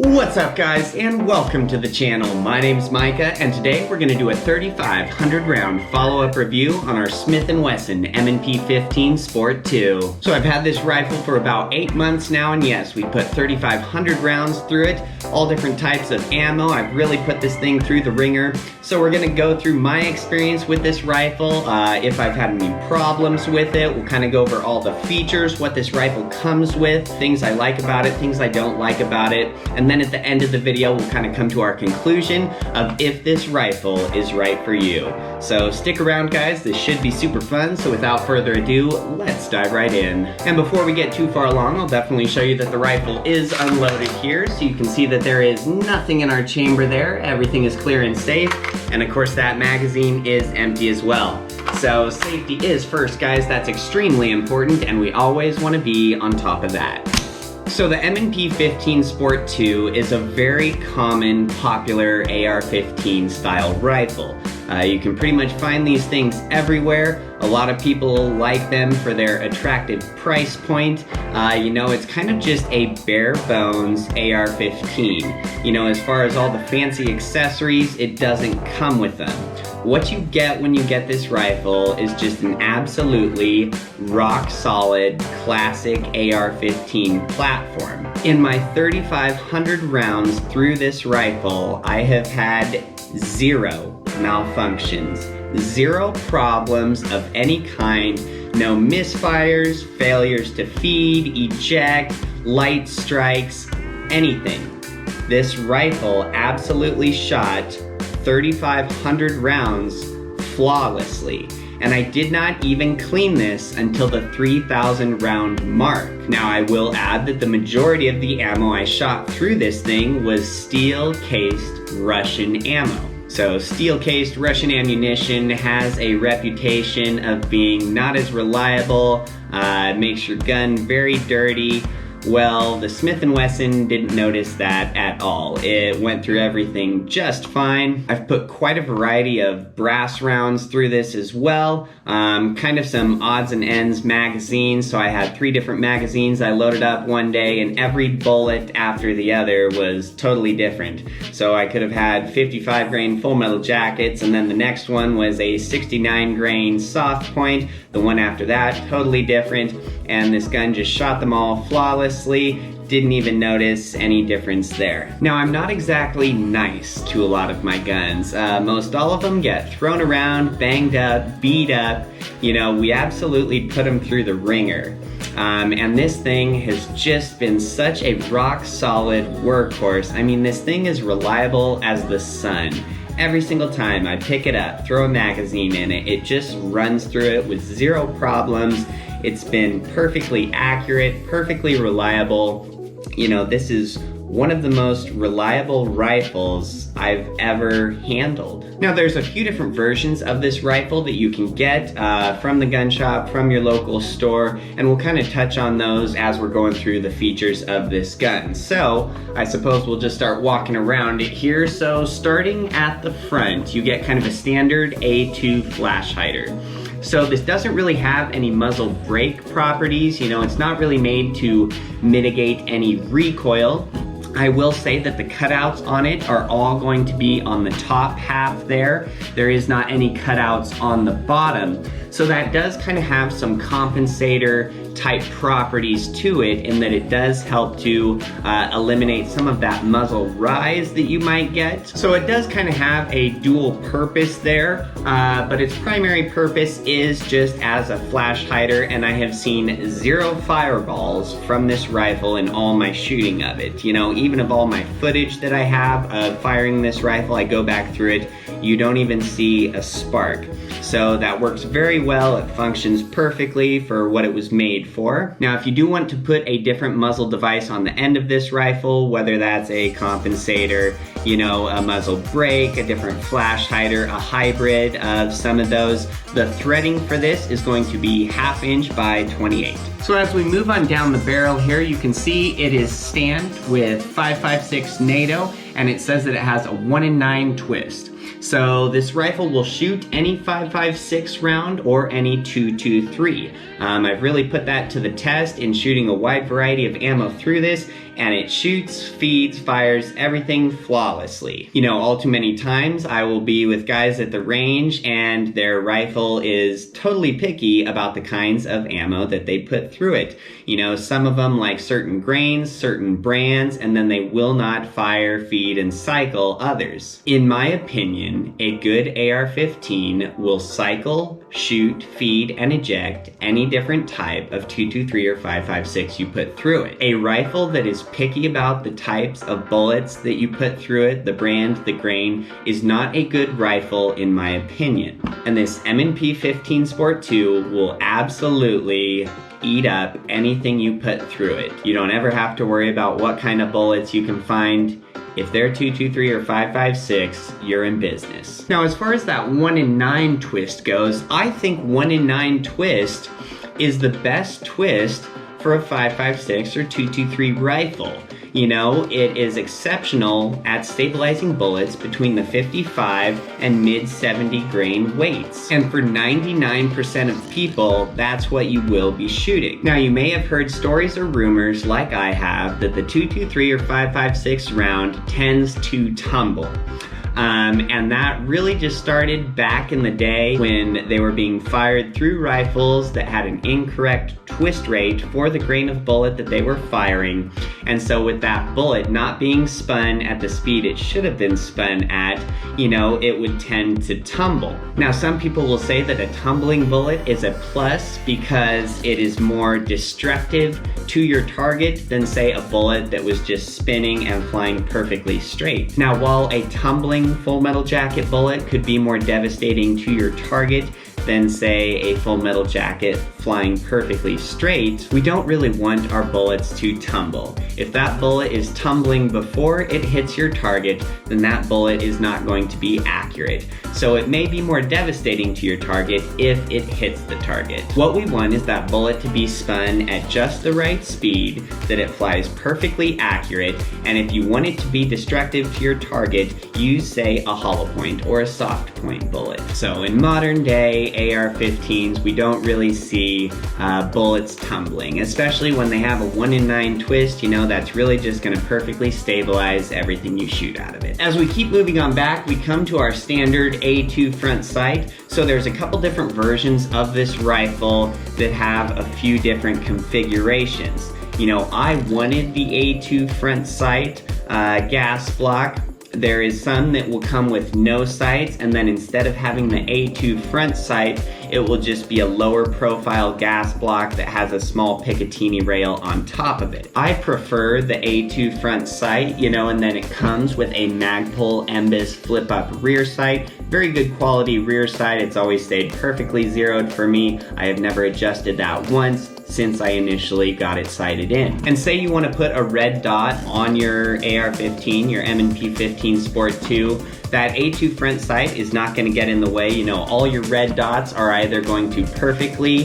What's up guys, and welcome to the channel. My name's Micah, and today we're going to do a 3,500 round follow-up review on our Smith and Wesson M&P 15 Sport 2. So I've had this rifle for about 8 months now, and yes, we put 3,500 rounds through it, all different types of ammo. I've really put this thing through the ringer. So we're going to go through my experience with this rifle, if I've had any problems with it. We'll kind of go over all the features, what this rifle comes with, things I like about it, things I don't like about it, and then at the end of the video we'll kind of come to our conclusion of if this rifle is right for you. So stick around guys, this should be super fun. So without further ado, let's dive right in. And before we get too far along, I'll definitely show you that the rifle is unloaded here, so you can see that there is nothing in our chamber there. Everything is clear and safe, and of course that magazine is empty as well. So safety is first guys, that's extremely important, and we always want to be on top of that. So the M&P 15 Sport 2 is a very common, popular AR-15 style rifle. You can pretty much find these things everywhere. A lot of people like them for their attractive price point. You know, it's kind of just a bare bones AR-15. You know, as far as all the fancy accessories, it doesn't come with them. What you get when you get this rifle is just an absolutely rock solid classic AR-15 platform. In my 3,500 rounds through this rifle, I have had 0 malfunctions, 0 problems of any kind, no misfires, failures to feed, eject, light strikes, anything. This rifle absolutely shot 3,500 rounds flawlessly, and I did not even clean this until the 3,000 round mark. Now I will add that the majority of the ammo I shot through this thing was steel-cased Russian ammo. So steel-cased Russian ammunition has a reputation of being not as reliable, makes your gun very dirty. Well, the Smith and Wesson didn't notice that at all. It went through everything just fine. I've put quite a variety of brass rounds through this as well. Kind of some odds and ends magazines. So I had 3 different magazines I loaded up one day, and every bullet after the other was totally different. So I could have had 55 grain full metal jackets, and then the next one was a 69 grain soft point. The one after that, totally different. And this gun just shot them all flawlessly, didn't even notice any difference there. Now I'm not exactly nice to a lot of my guns. Most all of them get thrown around, banged up, beat up. You know, we absolutely put them through the ringer. And this thing has just been such a rock solid workhorse. I mean, this thing is reliable as the sun. Every single time I pick it up, throw a magazine in it, it just runs through it with 0 problems. It's been perfectly accurate, perfectly reliable. You know, this is one of the most reliable rifles I've ever handled. Now there's a few different versions of this rifle that you can get from the gun shop, from your local store, and we'll kind of touch on those as we're going through the features of this gun. So I suppose we'll just start walking around it here. So starting at the front, you get kind of a standard A2 flash hider. So this doesn't really have any muzzle brake properties. You know, it's not really made to mitigate any recoil. I will say that the cutouts on it are all going to be on the top half there. There is not any cutouts on the bottom. So that does kind of have some compensator type properties to it, in that it does help to eliminate some of that muzzle rise that you might get. So it does kind of have a dual purpose there, but its primary purpose is just as a flash hider, and I have seen 0 fireballs from this rifle in all my shooting of it. You know, even of all my footage that I have of firing this rifle, I go back through it, you don't even see a spark. So that works very well. It functions perfectly for what it was made for. Now, if you do want to put a different muzzle device on the end of this rifle, whether that's a compensator, you know, a muzzle brake, a different flash hider, a hybrid of some of those, the threading for this is going to be 1/2 inch by 28. So as we move on down the barrel here, you can see it is stamped with 556 NATO, and it says that it has a 1 in 9 twist. So this rifle will shoot any 5.56 round or any 2.23. I've really put that to the test in shooting a wide variety of ammo through this, and it shoots, feeds, fires, everything flawlessly. You know, all too many times I will be with guys at the range and their rifle is totally picky about the kinds of ammo that they put through it. You know, some of them like certain grains, certain brands, and then they will not fire, feed, and cycle others. In my opinion, a good AR-15 will cycle, shoot, feed, and eject any different type of 223 or 556 you put through it. A rifle that is picky about the types of bullets that you put through it, the brand, the grain, is not a good rifle in my opinion. And this M&P 15 Sport 2 will absolutely eat up anything you put through it. You don't ever have to worry about what kind of bullets you can find. If they're 223 or 556, you're in business. Now, as far as that 1 in 9 twist goes, I think 1 in 9 twist is the best twist for a 556 or 223 rifle. You know, it is exceptional at stabilizing bullets between the 55 and mid 70 grain weights. And for 99% of people, that's what you will be shooting. Now, you may have heard stories or rumors, like I have, that the 223 or 556 round tends to tumble. And that really just started back in the day when they were being fired through rifles that had an incorrect twist rate for the grain of bullet that they were firing. And so with that bullet not being spun at the speed it should have been spun at, you know, it would tend to tumble. Now, some people will say that a tumbling bullet is a plus because it is more destructive to your target than, say, a bullet that was just spinning and flying perfectly straight. Now, while a tumbling full metal jacket bullet could be more devastating to your target than, say, a full metal jacket flying perfectly straight, we don't really want our bullets to tumble. If that bullet is tumbling before it hits your target, then that bullet is not going to be accurate. So it may be more devastating to your target if it hits the target. What we want is that bullet to be spun at just the right speed, that it flies perfectly accurate, and if you want it to be destructive to your target, use, say, a hollow point or a soft point bullet. So in modern day AR-15s, we don't really see bullets tumbling, especially when they have a 1 in 9 twist. You know, that's really just going to perfectly stabilize everything you shoot out of it. As we keep moving on back, we come to our standard A2 front sight. So there's a couple different versions of this rifle that have a few different configurations. You know, I wanted the A2 front sight gas block. There is some that will come with no sights, and then instead of having the A2 front sight, it will just be a lower profile gas block that has a small Picatinny rail on top of it. I prefer the A2 front sight, you know, and then it comes with a Magpul Embus flip up rear sight. Very good quality rear sight. It's always stayed perfectly zeroed for me. I have never adjusted that once since I initially got it sighted in. And say you want to put a red dot on your AR-15, your M&P 15 Sport 2, that A2 front sight is not going to get in the way. You know, all your red dots are either going to perfectly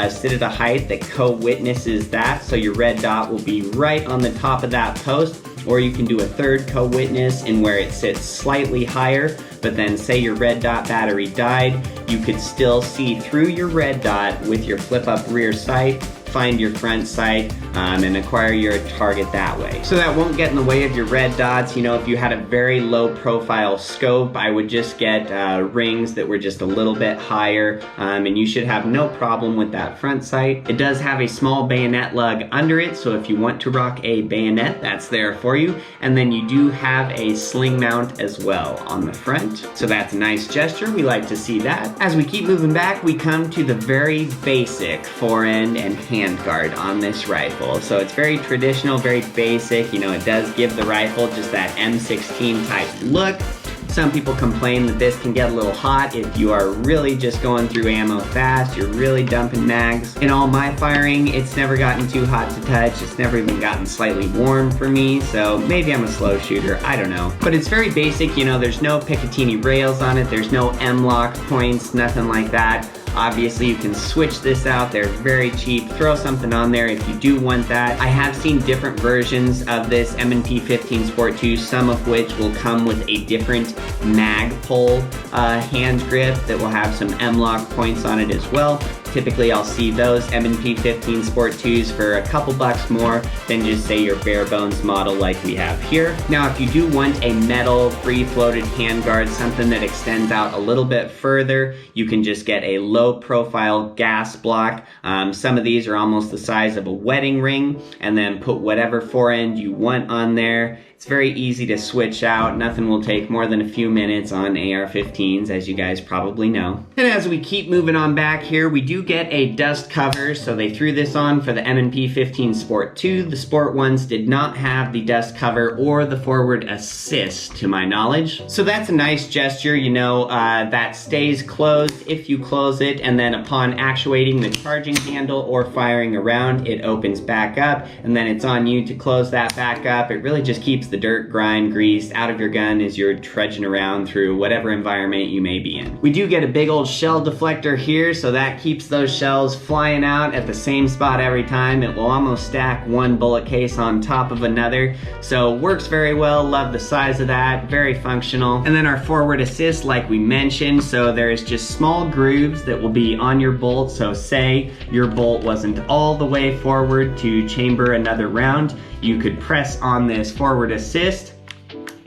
sit at a height that co-witnesses that, so your red dot will be right on the top of that post, or you can do a third co-witness in where it sits slightly higher, but then say your red dot battery died, you could still see through your red dot with your flip up rear sight, find your front sight, and acquire your target that way. So that won't get in the way of your red dots. You know, if you had a very low profile scope, I would just get rings that were just a little bit higher, and you should have no problem with that front sight. It does have a small bayonet lug under it, so if you want to rock a bayonet, that's there for you. And then you do have a sling mount as well on the front. So that's a nice gesture. We like to see that. As we keep moving back, we come to the very basic forend and handguard on this rifle. So it's very traditional, very basic. You know, it does give the rifle just that M16 type look. Some people complain that this can get a little hot if you are really just going through ammo fast, you're really dumping mags. In all my firing, it's never gotten too hot to touch. It's never even gotten slightly warm for me, so maybe I'm a slow shooter, I don't know. But it's very basic, you know, there's no Picatinny rails on it, there's no M-lock points, nothing like that. Obviously, you can switch this out. They're very cheap. Throw something on there if you do want that. I have seen different versions of this M&P 15 Sport 2, some of which will come with a different mag pull hand grip that will have some M-LOK points on it as well. Typically, I'll see those M&P 15 Sport 2s for a couple bucks more than just say your bare bones model like we have here. Now, if you do want a metal free-floated handguard, something that extends out a little bit further, you can just get a low-profile gas block. Some of these are almost the size of a wedding ring, and then put whatever forend you want on there. It's very easy to switch out. Nothing will take more than a few minutes on AR-15s, as you guys probably know. And as we keep moving on back here, we do get a dust cover. So they threw this on for the M&P 15 Sport 2. The Sport ones did not have the dust cover or the forward assist, to my knowledge. So that's a nice gesture, you know, that stays closed if you close it, and then upon actuating the charging handle or firing around, it opens back up, and then it's on you to close that back up. It really just keeps the dirt, grime, grease out of your gun as you're trudging around through whatever environment you may be in. We do get a big old shell deflector here, so that keeps those shells flying out at the same spot every time. It will almost stack one bullet case on top of another, so works very well. Love the size of that, very functional. And then our forward assist, like we mentioned, so there's just small grooves that will be on your bolt. So say your bolt wasn't all the way forward to chamber another round, you could press on this forward assist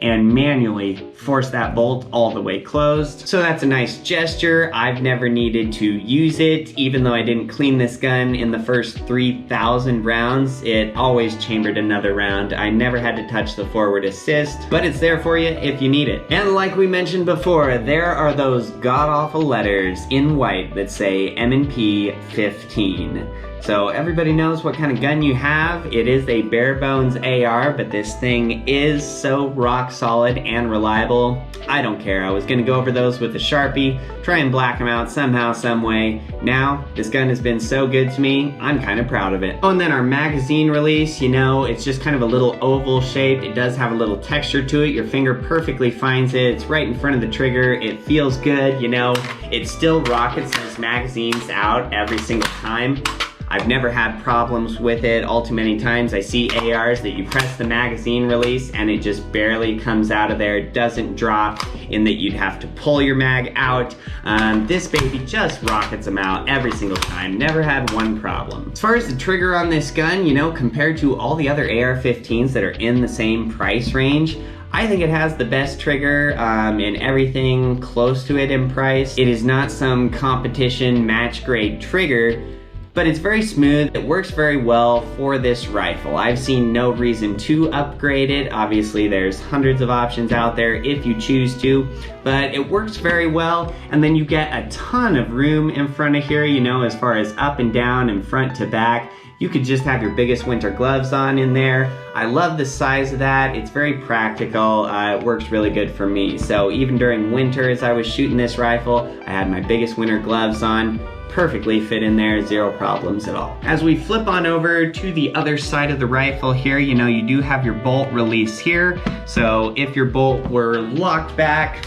and manually force that bolt all the way closed. So that's a nice gesture. I've never needed to use it, even though I didn't clean this gun in the first 3,000 rounds. It always chambered another round. I never had to touch the forward assist, but it's there for you if you need it. And like we mentioned before, there are those god-awful letters in white that say M&P 15. So everybody knows what kind of gun you have. It is a bare bones AR, but this thing is so rock solid and reliable. I don't care. I was gonna go over those with a Sharpie, try and black them out somehow, some way. Now, this gun has been so good to me, I'm kind of proud of it. Oh, and then our magazine release, you know, it's just kind of a little oval shaped. It does have a little texture to it. Your finger perfectly finds it. It's right in front of the trigger. It feels good, you know. It still rockets those magazines out every single time. I've never had problems with it. All too many times I see ARs that you press the magazine release and it just barely comes out of there. It doesn't drop in that you'd have to pull your mag out. This baby just rockets them out every single time. Never had one problem. As far as the trigger on this gun, you know, compared to all the other AR-15s that are in the same price range, I think it has the best trigger and everything close to it in price. It is not some competition match grade trigger, but it's very smooth. It works very well for this rifle. I've seen no reason to upgrade it. Obviously, there's hundreds of options out there if you choose to, but it works very well. And then you get a ton of room in front of here, you know, as far as up and down and front to back. You could just have your biggest winter gloves on in there. I love the size of that. It's very practical. It works really good for me. So even during winter, as I was shooting this rifle, I had my biggest winter gloves on. Perfectly fit in there, zero problems at all. As we flip on over to the other side of the rifle here, you know, you do have your bolt release here. So if your bolt were locked back,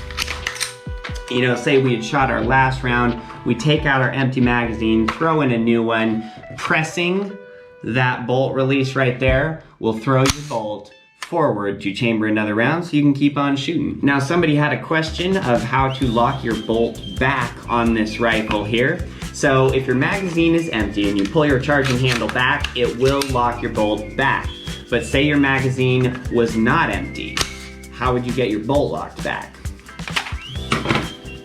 you know, say we had shot our last round, we take out our empty magazine, throw in a new one, pressing that bolt release right there will throw your bolt forward to chamber another round so you can keep on shooting. Now, somebody had a question of how to lock your bolt back on this rifle here. So if your magazine is empty and you pull your charging handle back, it will lock your bolt back. But say your magazine was not empty, how would you get your bolt locked back?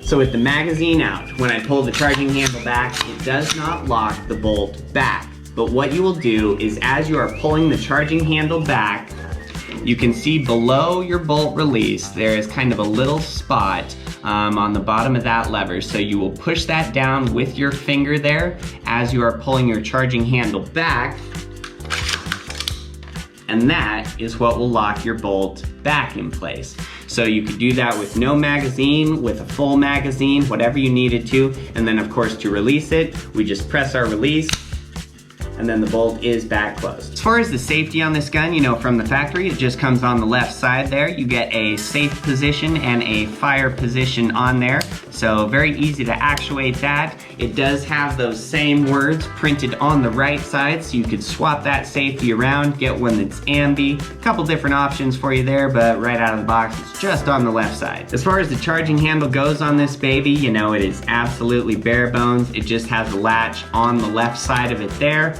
So with the magazine out, when I pull the charging handle back, it does not lock the bolt back. But what you will do is, as you are pulling the charging handle back, you can see below your bolt release, there is kind of a little spot on the bottom of that lever. So you will push that down with your finger there as you are pulling your charging handle back. And that is what will lock your bolt back in place. So you could do that with no magazine, with a full magazine, whatever you needed to. And then of course, to release it, we just press our release and then the bolt is back closed. As far as the safety on this gun, you know, from the factory, it just comes on the left side there. You get a safe position and a fire position on there. So very easy to actuate that. It does have those same words printed on the right side, so you could swap that safety around, get one that's ambi. A couple different options for you there, but right out of the box, it's just on the left side. As far as the charging handle goes on this baby, you know, it is absolutely bare bones. It just has a latch on the left side of it there.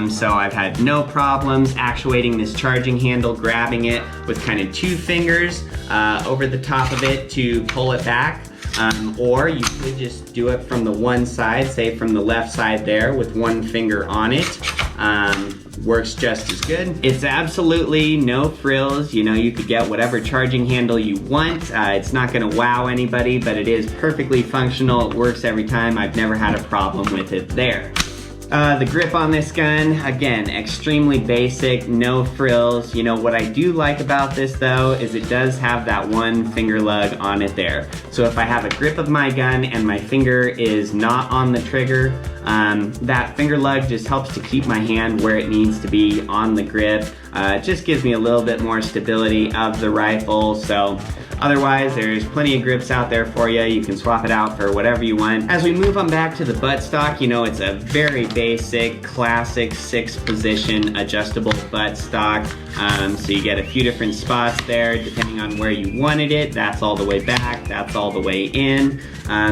So I've had no problems actuating this charging handle, grabbing it with kind of 2 fingers over the top of it to pull it back. Or you could just do it from the one side, say from the left side there with 1 finger on it. Works just as good. It's absolutely no frills. You know, you could get whatever charging handle you want. It's not gonna wow anybody, but it is perfectly functional. It works every time. I've never had a problem with it there. The grip on this gun, again, extremely basic, no frills. You know, what I do like about this though, is it does have that 1 finger lug on it there. So if I have a grip of my gun and my finger is not on the trigger, that finger lug just helps to keep my hand where it needs to be on the grip. It just gives me a little bit more stability of the rifle. So otherwise, there's plenty of grips out there for you. You can swap it out for whatever you want. As we move on back to the buttstock, you know, it's a very basic, classic 6-position adjustable buttstock. So you get a few different spots there depending on where you wanted it. That's all the way back, that's all the way in.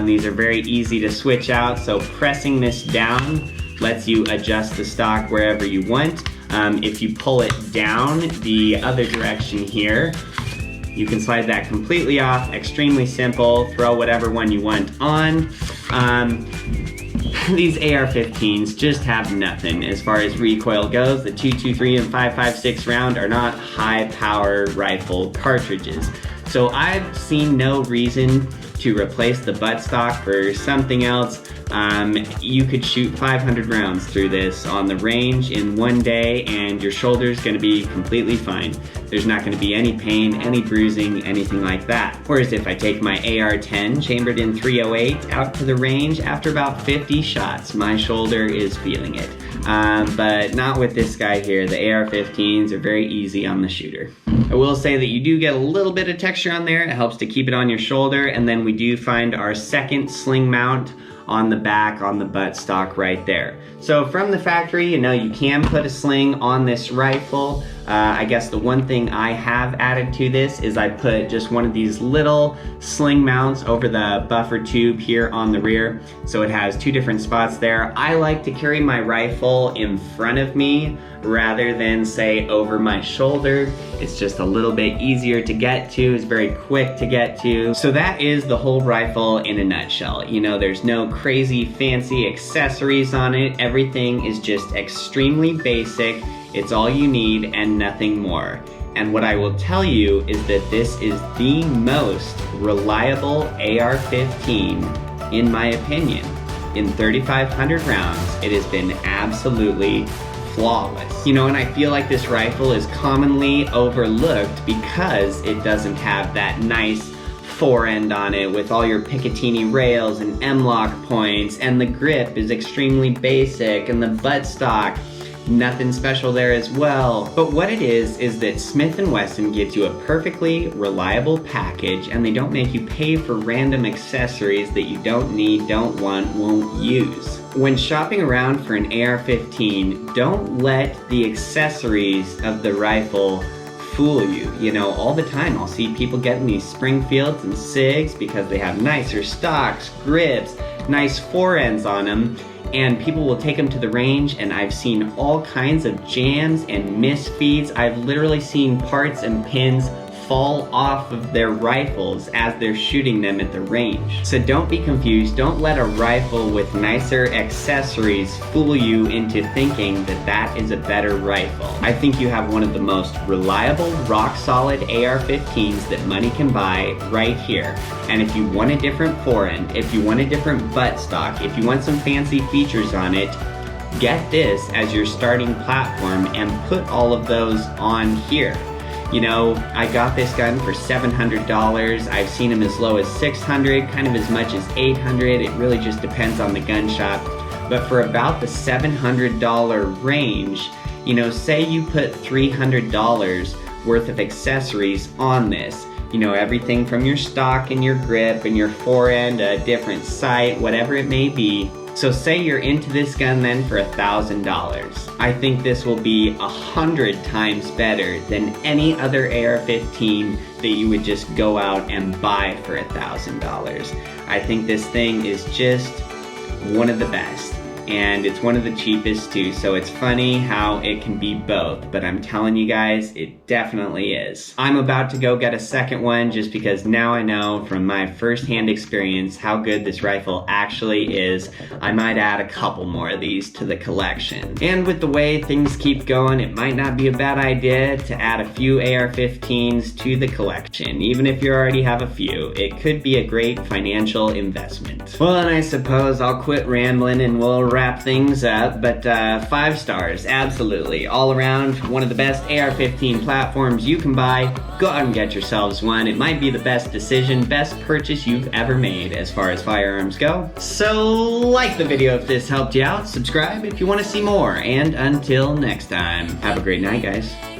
These are very easy to switch out, so pressing this down lets you adjust the stock wherever you want. If you pull it down the other direction here, you can slide that completely off. Extremely simple. Throw whatever one you want on. These AR-15s just have nothing as far as recoil goes. The 223 and 556 round are not high power rifle cartridges. So I've seen no reason to replace the buttstock for something else. You could shoot 500 rounds through this on the range in 1 day and your shoulder's gonna be completely fine. There's not gonna be any pain, any bruising, anything like that. Whereas if I take my AR-10 chambered in .308 out to the range, after about 50 shots, my shoulder is feeling it. But not with this guy here. The AR-15s are very easy on the shooter. I will say that you do get a little bit of texture on there. It helps to keep it on your shoulder, and then we do find our second sling mount on the back on the buttstock right there. So from the factory, you know, you can put a sling on this rifle. I guess the one thing I have added to this is I put just one of these little sling mounts over the buffer tube here on the rear. So it has 2 different spots there. I like to carry my rifle in front of me rather than say over my shoulder. It's just a little bit easier to get to. It's very quick to get to. So that is the whole rifle in a nutshell. You know, there's no crazy fancy accessories on it. Everything is just extremely basic. It's all you need and nothing more. And what I will tell you is that this is the most reliable AR-15 in my opinion. In 3,500 rounds, it has been absolutely flawless. You know, and I feel like this rifle is commonly overlooked because it doesn't have that nice forend on it with all your Picatinny rails and M-lock points, and the grip is extremely basic, and the buttstock, nothing special there as well. But what it is that Smith and Wesson gives you a perfectly reliable package, and they don't make you pay for random accessories that you don't need, don't want, won't use. When shopping around for an AR-15, don't let the accessories of the rifle fool you. You know, all the time I'll see people getting these Springfields and Sigs because they have nicer stocks, grips, nice forends on them, and people will take them to the range, and I've seen all kinds of jams and misfeeds. I've literally seen parts and pins fall off of their rifles as they're shooting them at the range. So don't be confused. Don't let a rifle with nicer accessories fool you into thinking that that is a better rifle. I think you have one of the most reliable, rock-solid AR-15s that money can buy right here. And if you want a different forend, if you want a different buttstock, if you want some fancy features on it, get this as your starting platform and put all of those on here. You know, I got this gun for $700. I've seen them as low as $600, kind of as much as $800. It really just depends on the gun shop. but for about the $700 range, you know, say you put $300 worth of accessories on this. You know, everything from your stock and your grip and your forend, a different sight, whatever it may be. So say you're into this gun then for $1,000. I think this will be 100 times better than any other AR-15 that you would just go out and buy for $1,000. I think this thing is just one of the best. And it's one of the cheapest too, so it's funny how it can be both, but I'm telling you guys, it definitely is. I'm about to go get a second one just because now I know from my first-hand experience how good this rifle actually is. I might add a couple more of these to the collection. And with the way things keep going, it might not be a bad idea to add a few AR-15s to the collection. Even if you already have a few, it could be a great financial investment. Well, and I suppose I'll quit rambling and we'll wrap things up, but 5 stars, absolutely. All around, one of the best AR-15 platforms you can buy. Go out and get yourselves one. It might be the best decision, best purchase you've ever made as far as firearms go. So like the video if this helped you out, subscribe if you want to see more, and until next time, have a great night, guys.